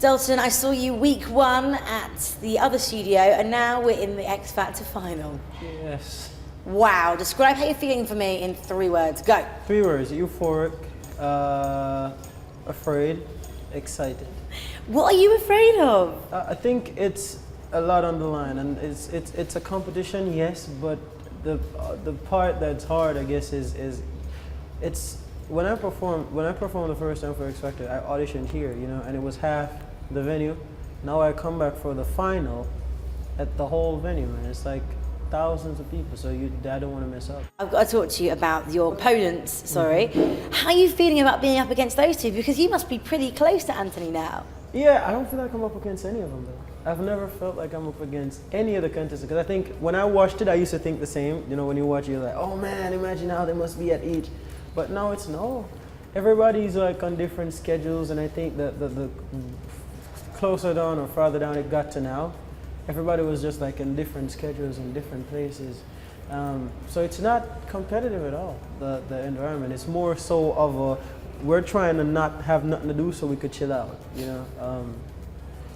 Dalton, I saw you week one at the other studio, and now we're in the X Factor final. Yes. Wow, describe how you're feeling for me in 3 words. Go. 3 words: euphoric, afraid, excited. What are you afraid of? I think it's a lot on the line, and it's a competition, yes, but the part that's hard, I guess, is it's when I performed the first time for X Factor, I auditioned here, and it was half the venue. Now I come back for the final at the whole venue, man. It's like thousands of people, so I don't want to mess up. I've got to talk to you about your opponents, sorry. How are you feeling about being up against those two? Because you must be pretty close to Anthony now. Yeah, I don't feel like I'm up against any of them, though. I've never felt like I'm up against any of the contestants, because I think when I watched it, I used to think the same. When you watch it, you're like, oh man, imagine how they must be at each. But now it's no. Everybody's like on different schedules, and I think that the closer down or farther down it got to now, everybody was just like in different schedules in different places. So it's not competitive at all, the environment. It's more so of we're trying to not have nothing to do so we could chill out,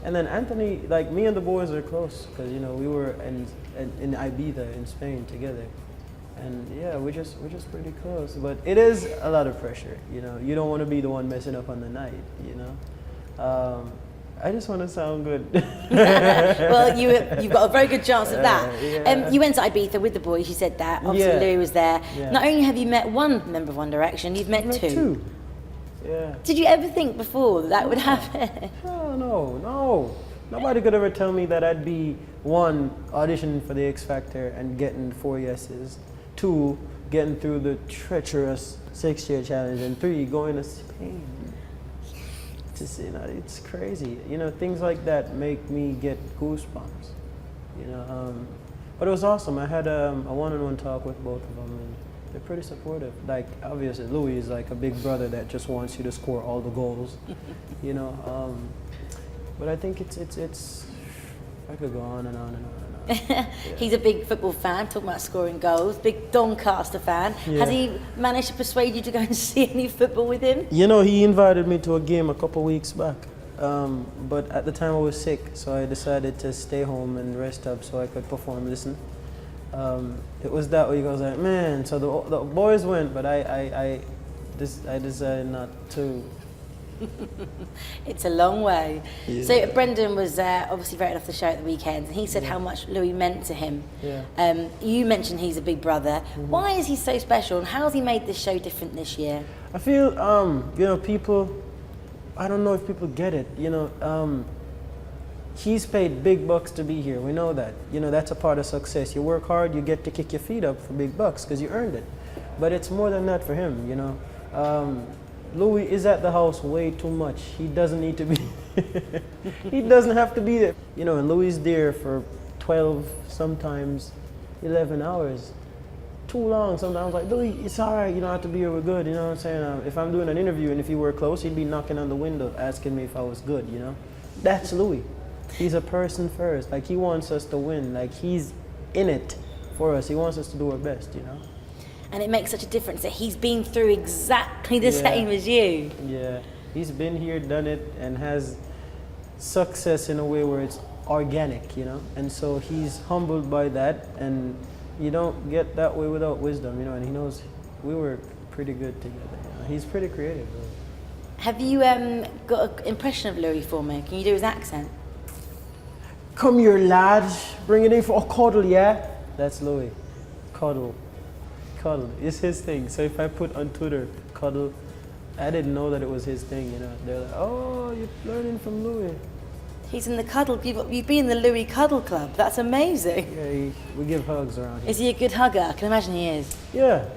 And then Anthony, like me and the boys are close because we were in Ibiza in Spain together, and yeah, we're just pretty close. But it is a lot of pressure, You don't want to be the one messing up on the night, I just want to sound good. Well, you've got a very good chance at that. Yeah. You went to Ibiza with the boys, you said that. Obviously, Yeah. Louis was there. Yeah. Not only have you met one member of One Direction, you've met two. Yeah. Did you ever think before that would happen? Hell no. Nobody could ever tell me that I'd be, 1, auditioning for the X Factor and getting 4 yeses, 2, getting through the treacherous 6-year challenge, and 3, going to Spain. It's crazy. Things like that make me get goosebumps. But it was awesome. I had a one-on-one talk with both of them, and they're pretty supportive. Like, obviously, Louis is like a big brother that just wants you to score all the goals, But I think it's. I could go on and on and on and on. Yeah. He's a big football fan, talking about scoring goals. Big Doncaster fan. Yeah. Has he managed to persuade you to go and see any football with him? He invited me to a game a couple weeks back. But at the time I was sick, so I decided to stay home and rest up so I could perform. Listen, it was that way. He goes like, man. So the boys went, but I decided not to. It's a long way. Yeah. So Brendan was obviously voted off the show at the weekend, and he said how much Louis meant to him. Yeah. You mentioned he's a big brother. Why is he so special, and how has he made this show different this year? I feel, people, I don't know if people get it, he's paid big bucks to be here. We know that. That's a part of success. You work hard, you get to kick your feet up for big bucks because you earned it. But it's more than that for him, Louis is at the house way too much. He doesn't need to be. He doesn't have to be there. And Louis is there for 12, sometimes 11 hours. Too long sometimes. Like, Louis, it's all right. You don't have to be here. We're good. You know what I'm saying? If I'm doing an interview and if you were close, he'd be knocking on the window asking me if I was good, That's Louis. He's a person first. Like, he wants us to win. Like, he's in it for us. He wants us to do our best, And it makes such a difference that he's been through exactly the same as you. Yeah, he's been here, done it, and has success in a way where it's organic, And so he's humbled by that, and you don't get that way without wisdom, And he knows we were pretty good together. He's pretty creative, though. Have you got an impression of Louis for me? Can you do his accent? Come here, lad. Bring it in for a cuddle, yeah? That's Louis. Cuddle. It's his thing. So if I put on Twitter, cuddle, I didn't know that it was his thing, They're like, oh, you're learning from Louis. He's in the cuddle. You've been in the Louis Cuddle Club. That's amazing. Yeah, we give hugs around here. Is he a good hugger? I can imagine he is. Yeah.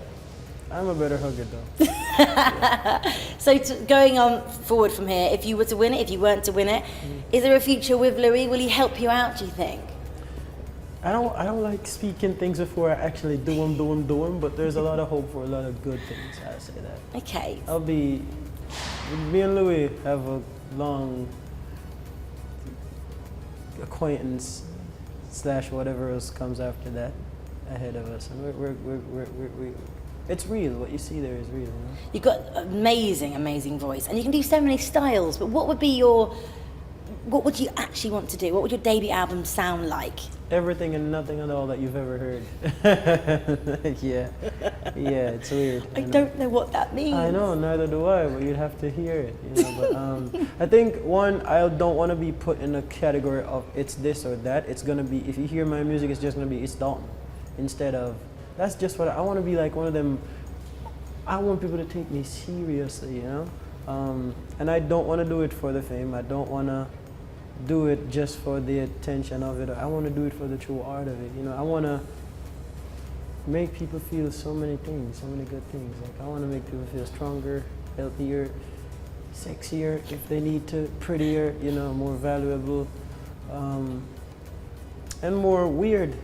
I'm a better hugger, though. So going on forward from here, if you were to win it, if you weren't to win it, is there a future with Louis? Will he help you out, do you think? I don't like speaking things before I actually do them, but there's a lot of hope for a lot of good things, I say that. Okay. Me and Louis have a long acquaintance / whatever else comes after that ahead of us, and we're it's real. What you see there is real, You've got amazing voice, and you can do so many styles, but what would be your what would you actually want to do? What would your debut album sound like? Everything and nothing at all that you've ever heard. Yeah, it's weird. I don't know what that means. I know, neither do I, but you'd have to hear it, you know. But I think one, I don't want to be put in a category of it's this or that. It's gonna be, if you hear my music, it's just gonna be it's Dalton, instead of that's just what I want to be like. One of them. I want people to take me seriously, you know. And I don't want to do it for the fame. I don't want to do it just for the attention of it. I want to do it for the true art of it. You know, I want to make people feel so many things, so many good things. Like I want to make people feel stronger, healthier, sexier if they need to, prettier, you know, more valuable, and more weird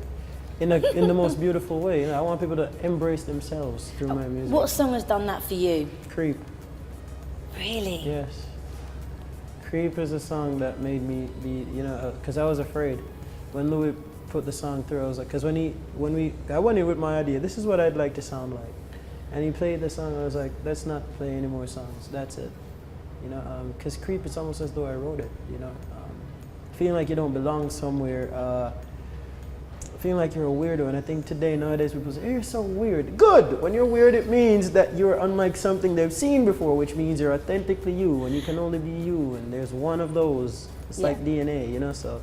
in the most beautiful way. You know, I want people to embrace themselves through my music. What song has done that for you? Creep. Really? Yes. Creep is a song that made me be, you know, because I was afraid. When Louis put the song through, I was like, because I went in with my idea, this is what I'd like to sound like. And he played the song, I was like, let's not play any more songs, that's it. You know, because Creep, it's almost as though I wrote it, you know. Feeling like you don't belong somewhere, feeling like you're a weirdo. And I think today, nowadays, people say, you're so weird. Good! When you're weird, it means that you're unlike something they've seen before, which means you're authentically you, and you can only be you, and there's one of those. It's like DNA, you know, so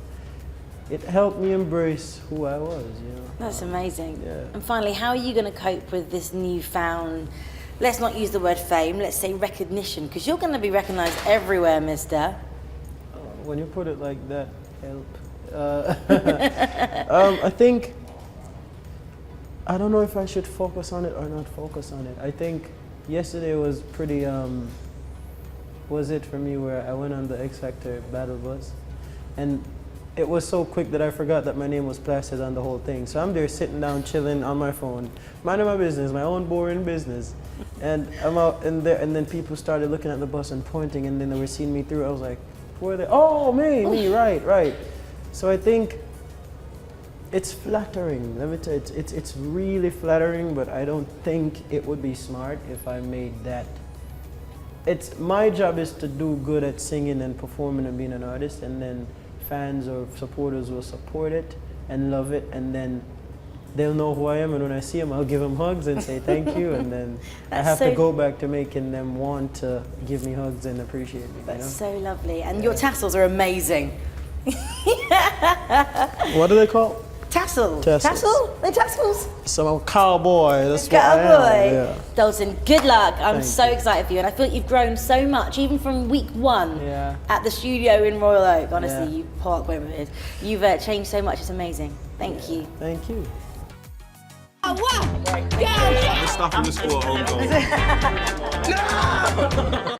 it helped me embrace who I was, you know. That's amazing. Yeah. And finally, how are you going to cope with this newfound, let's not use the word fame, let's say recognition, because you're going to be recognized everywhere, mister. When you put it like that, help. I think, I don't know if I should focus on it or not focus on it. I think yesterday was pretty, was it for me where I went on the X Factor battle bus, and it was so quick that I forgot that my name was plastered on the whole thing. So I'm there sitting down, chilling on my phone, minding my business, my own boring business. And I'm out in there, and then people started looking at the bus and pointing, and then they were seeing me through. I was like, who are they? Oh, me, right. So I think it's flattering. Let me tell you, it's really flattering, but I don't think it would be smart if I made that. It's my job is to do good at singing and performing and being an artist, and then fans or supporters will support it and love it, and then they'll know who I am, and when I see them, I'll give them hugs and say thank you, and then I have to go back to making them want to give me hugs and appreciate me. That's you know? so lovely. And your tassels are amazing. What do they call? Tassels. Tassels. Tassel? They're tassels? So I'm a cowboy. That's what I Cowboy. am. Yeah. Dalton, good luck. I'm Thank so you. excited for you, and I feel like you've grown so much, even from week one Yeah. at the studio in Royal Oak. Honestly, Yeah. you park, wherever it is. You've changed so much. It's amazing. Thank you. Thank you. The stuff in the school at home goal.